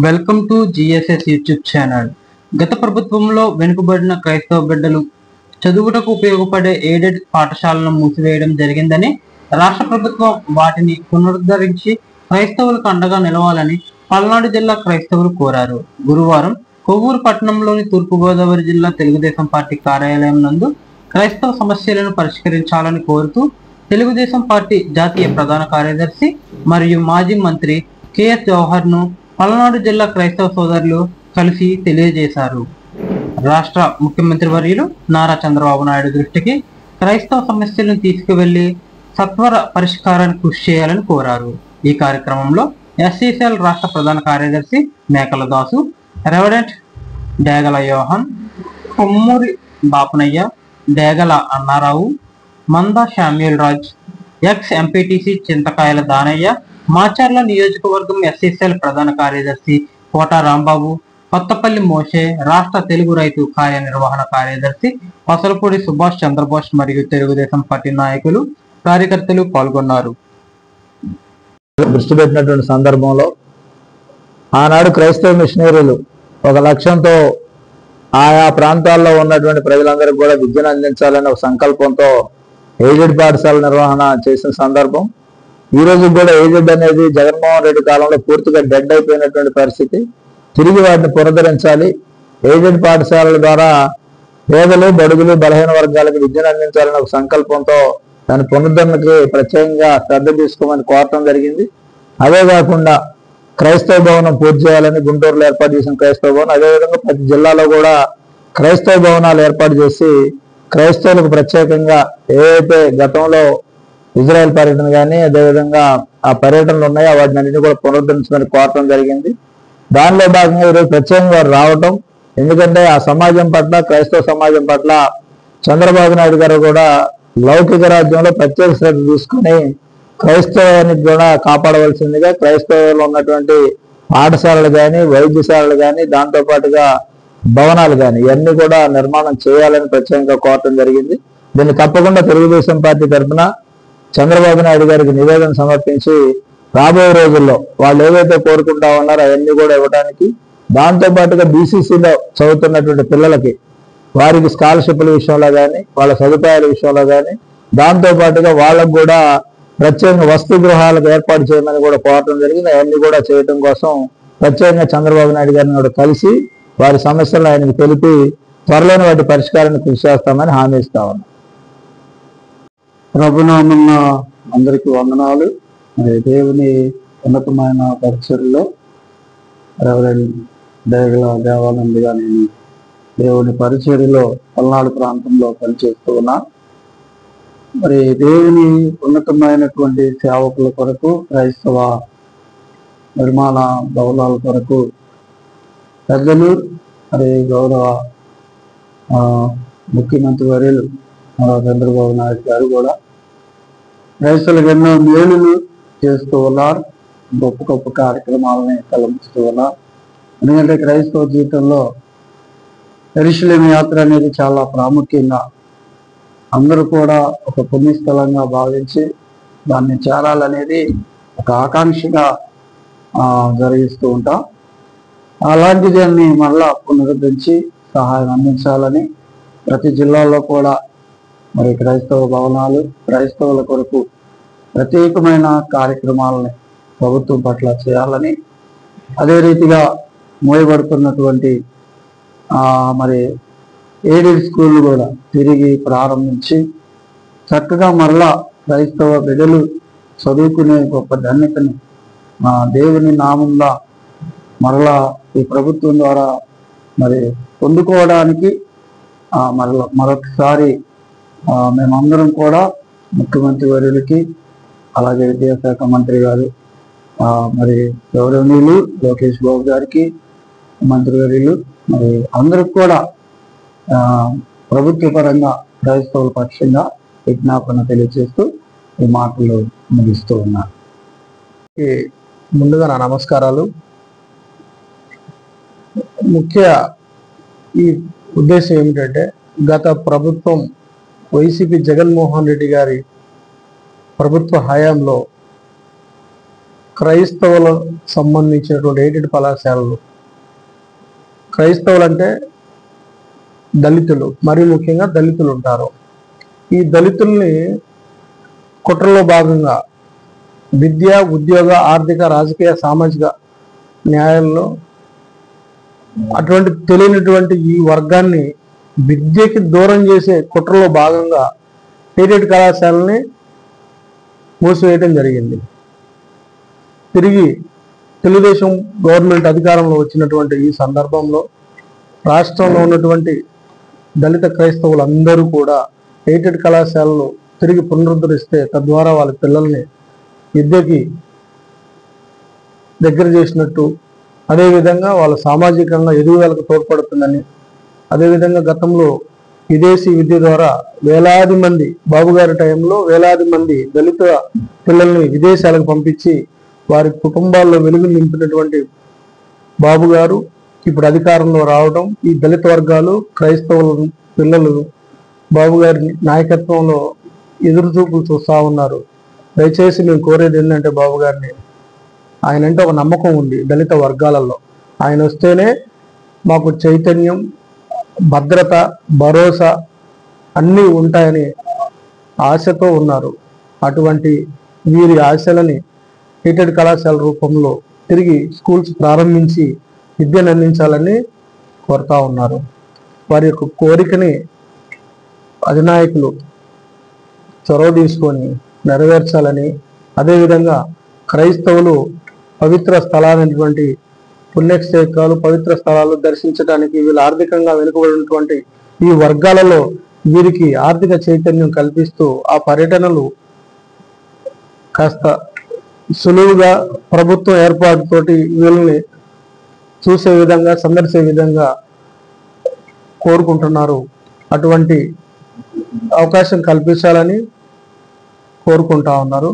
Welcome to GSS YouTube channel. గత ప్రభుత్వంలో వెనుకబడిన క్రైస్తవ బిడ్డలు చదువుటకు ఉపయోగపడే ఎయిడెడ్ పాఠశాలను మూసివేయడం జరిగిందని, రాష్ట్ర ప్రభుత్వం వాటిని పునరుద్ధరించి క్రైస్తవులకు అండగా నిలవాలని పల్నాడు జిల్లా క్రైస్తవులు కోరారు. గురువారం కొవ్వూరు పట్టణంలోని తూర్పుగోదావరి జిల్లా తెలుగుదేశం పార్టీ కార్యాలయం నందు క్రైస్తవ సమస్యలను పరిష్కరించాలని కోరుతూ తెలుగుదేశం పార్టీ జాతీయ ప్రధాన కార్యదర్శి మరియు మాజీ మంత్రి కెఎస్ జవహర్ ను పల్నాడు జిల్లా క్రైస్తవ సోదరులు కలిసి తెలియజేశారు. రాష్ట్ర ముఖ్యమంత్రి వర్యులు నారా చంద్రబాబు నాయుడు దృష్టికి క్రైస్తవ సమస్యలను తీసుకువెళ్లి సత్వర పరిష్కారానికి కృషి చేయాలని కోరారు. ఈ కార్యక్రమంలో ఎస్సీసీఎల్ రాష్ట్ర ప్రధాన కార్యదర్శి మేకల దాసు, రెవరెంట్ డేగల యోహన్, కొమ్మూరి బాపనయ్య, డేగల అన్నారావు, మందా శామ్యూల్ రాజ్, ఎక్స్ ఎంపీటీసీ చింతకాయల దానయ్య, మాచర్ల నియోజకవర్గం ఎస్సీసీఎల్ ప్రధాన కార్యదర్శి కోట రాంబాబు, కొత్తపల్లి మోషే, రాష్ట్ర తెలుగు రైతు కార్యనిర్వహణ కార్యదర్శి పసలపూడి సుభాష్ చంద్రబోస్ మరియు తెలుగుదేశం పార్టీ నాయకులు, కార్యకర్తలు పాల్గొన్నారు. దృష్టి పెట్టినటువంటి సందర్భంలో ఆనాడు క్రైస్తవ మిషనరీలు ఒక లక్ష్యంతో ఆయా ప్రాంతాల్లో ఉన్నటువంటి ప్రజలందరికీ కూడా విద్యను అందించాలనే ఒక సంకల్పంతో ఎయిడెడ్ పాఠశాల నిర్వహణ చేసిన సందర్భం. ఈ రోజు కూడా ఎయిడెడ్ అనేది జగన్మోహన్ రెడ్డి కాలంలో పూర్తిగా డెడ్ అయిపోయినటువంటి పరిస్థితి. తిరిగి వాటిని పునరుద్ధరించాలి. ఎయిడెడ్ పాఠశాలల ద్వారా పేదలు, బడుగులు, బలహీన వర్గాలకు విద్యను అందించాలనే ఒక సంకల్పంతో దాని పునరుద్ధరణకి ప్రత్యేకంగా శ్రద్ధ తీసుకోమని కోరటం జరిగింది. అదే కాకుండా క్రైస్తవ భవనం పూర్తి చేయాలని గుంటూరులో ఏర్పాటు చేసిన క్రైస్తవ భవనం, అదేవిధంగా ప్రతి జిల్లాలో కూడా క్రైస్తవ భవనాలు ఏర్పాటు చేసి క్రైస్తవులకు ప్రత్యేకంగా ఏవైతే గతంలో ఇజ్రాయెల్ పర్యటన కానీ అదేవిధంగా ఆ పర్యటనలు ఉన్నాయో వాటిని అన్నింటినీ కూడా పునరుద్ధరించమని కోరటం జరిగింది. దానిలో భాగంగా ఈరోజు ప్రత్యేకంగా వారు రావటం, ఎందుకంటే ఆ సమాజం పట్ల, క్రైస్తవ సమాజం పట్ల చంద్రబాబు నాయుడు గారు కూడా లౌకిక రాజ్యంలో ప్రత్యేక శ్రద్ధ తీసుకుని క్రైస్తవానికి కూడా కాపాడవలసిందిగా క్రైస్తవులు ఉన్నటువంటి పాఠశాలలు కానీ, వైద్యశాలలు కానీ, దాంతోపాటుగా భవనాలు కానీ ఇవన్నీ కూడా నిర్మాణం చేయాలని ప్రత్యేకంగా కోరటం జరిగింది. దీన్ని తప్పకుండా తెలుగుదేశం పార్టీ తరఫున చంద్రబాబు నాయుడు గారికి నివేదన సమర్పించి రాబోయే రోజుల్లో వాళ్ళు ఏవైతే కోరుకుంటా ఉన్నారో అవన్నీ కూడా ఇవ్వడానికి, దాంతోపాటుగా బీసీసీలో చదువుతున్నటువంటి పిల్లలకి వారికి స్కాలర్షిప్ల విషయంలో కానీ, వాళ్ళ సదుపాయాల విషయంలో కానీ, దాంతోపాటుగా వాళ్ళకు కూడా ప్రత్యేకంగా వసతి గృహాలకు ఏర్పాటు చేయమని కూడా కోరటం జరిగింది. అవన్నీ కూడా చేయడం కోసం ప్రత్యేకంగా చంద్రబాబు నాయుడు గారిని కూడా కలిసి వారి సమస్యలను ఆయనకు తెలిపి త్వరలోని వాటి పరిష్కారాన్ని కృషి చేస్తామని హామీ ఇస్తా ఉన్నాం. ప్రభునామన్న అందరికీ వందనాలు. దేవుని ఉన్నతమైన పరిచర్లో రెవరెండ్ డేగల దేవానందగా నేను దేవుని పరిచర్యలో పల్నాడు ప్రాంతంలో పనిచేస్తూ ఉన్నా. మరి దేవుని ఉన్నతమైనటువంటి సేవకుల కొరకు, క్రైస్తవ నిర్మాణ భవనాల కొరకు పెద్దలు, మరి గౌరవ ముఖ్యమంత్రి వర్యులు చంద్రబాబు నాయుడు గారు కూడా క్రైస్తవులకు ఎన్నో మేలులు చేస్తూ ఉన్నారు. గొప్ప గొప్ప కార్యక్రమాలని తలపిస్తూ ఉన్నారు. ఎందుకంటే క్రైస్తవ జీవితంలో యెరూషలేము యాత్ర అనేది చాలా ప్రాముఖ్యంగా అందరూ కూడా ఒక పుణ్యస్థలంగా భావించి దాన్ని చేరాలనేది ఒక ఆకాంక్షగా జరిగిస్తూ ఉంటాం. అలాంటి దాన్ని మళ్ళా పునరుద్ధరించి సహాయం అందించాలని ప్రతి జిల్లాలో కూడా మరి క్రైస్తవ భవనాలు, క్రైస్తవుల కొరకు ప్రత్యేకమైన కార్యక్రమాలని ప్రభుత్వం పట్ల చేయాలని, అదే రీతిగా మోయబడుతున్నటువంటి మరి ఎయిడెడ్ స్కూళ్ళు కూడా తిరిగి ప్రారంభించి చక్కగా మరలా క్రైస్తవ బిడ్డలు చదువుకునే గొప్ప ధన్యతని దేవుని నామంలో మరలా ఈ ప్రభుత్వం ద్వారా మరి పొందుకోవడానికి మరొకసారి మేమందరం కూడా ముఖ్యమంత్రి వర్యులకి, అలాగే విద్యాశాఖ మంత్రి గారు మరి గౌరవనీయులు లోకేష్ బాబు గారికి, మంత్రివర్యులు, మరి అందరికి కూడా ప్రభుత్వ పరంగా క్రైస్తవుల పక్షంగా విజ్ఞాపన తెలియజేస్తూ ఈ మాటలు ముగిస్తూ ఉన్నారు. ముందుగా నా నమస్కారాలు. ముఖ్య ఈ ఉద్దేశం ఏమిటంటే, గత ప్రభుత్వం వైసీపీ జగన్మోహన్ రెడ్డి గారి ప్రభుత్వ హయాంలో క్రైస్తవులకు సంబంధించినటువంటి ఎయిడెడ్ కళాశాలలు, క్రైస్తవులు అంటే దళితులు, మరీ ముఖ్యంగా దళితులు ఉంటారు. ఈ దళితుల్ని కుట్రలో భాగంగా విద్య, ఉద్యోగ, ఆర్థిక, రాజకీయ, సామాజిక న్యాయంలో అటువంటి తెలియనటువంటి ఈ వర్గాన్ని విద్యకి దూరం చేసే కుట్రలో భాగంగా ఎయిడెడ్ కళాశాలని మూసివేయడం జరిగింది. తిరిగి తెలుగుదేశం గవర్నమెంట్ అధికారంలో వచ్చినటువంటి ఈ సందర్భంలో రాష్ట్రంలో ఉన్నటువంటి దళిత క్రైస్తవులందరూ కూడా ఎయిడెడ్ కళాశాలను తిరిగి పునరుద్ధరిస్తే తద్వారా వాళ్ళ పిల్లల్ని విద్యకి దగ్గర చేసినట్టు, అదేవిధంగా వాళ్ళ సామాజికంగా ఎదుగుదలకు తోడ్పడుతుందని, అదేవిధంగా గతంలో విదేశీ విద్య ద్వారా వేలాది మంది, బాబు గారి టైంలో వేలాది మంది దళిత పిల్లల్ని విదేశాలకు పంపించి వారి కుటుంబాల్లో వెలుగు నింపినటువంటి బాబు గారు ఇప్పుడు అధికారంలో రావడం, ఈ దళిత వర్గాలు, క్రైస్తవుల పిల్లలు బాబు గారి నాయకత్వంలో ఎదురు చూపులు చూస్తూ ఉన్నారు. దయచేసి మేము కోరేది ఏంటంటే బాబు గారిని, ఆయన అంటే ఒక నమ్మకం ఉంది దళిత వర్గాలలో, ఆయన వస్తేనే మాకు చైతన్యం, భద్రత, భరోసా అన్నీ ఉంటాయని ఆశతో ఉన్నారు. అటువంటి వీరి ఆశలని ఎయిడెడ్ కళాశాల రూపంలో తిరిగి స్కూల్స్ ప్రారంభించి విద్యను అందించాలని కోరుతా ఉన్నారు. వారి యొక్క కోరికని అధినాయకులు చొరవ తీసుకొని నెరవేర్చాలని, అదేవిధంగా క్రైస్తవులు పవిత్ర స్థలాలైనటువంటి పుణ్యక్షేత్రాలు, పవిత్ర స్థలాలు దర్శించడానికి వీళ్ళు ఆర్థికంగా వెనుకబడినటువంటి ఈ వర్గాలలో వీరికి ఆర్థిక చైతన్యం కల్పిస్తూ ఆ పర్యటనలు కాస్త సులువుగా ప్రభుత్వం ఏర్పాటుతోటి వీళ్ళని చూసే విధంగా, సందర్శే విధంగా కోరుకుంటున్నారు. అటువంటి అవకాశం కల్పించాలని కోరుకుంటా ఉన్నారు.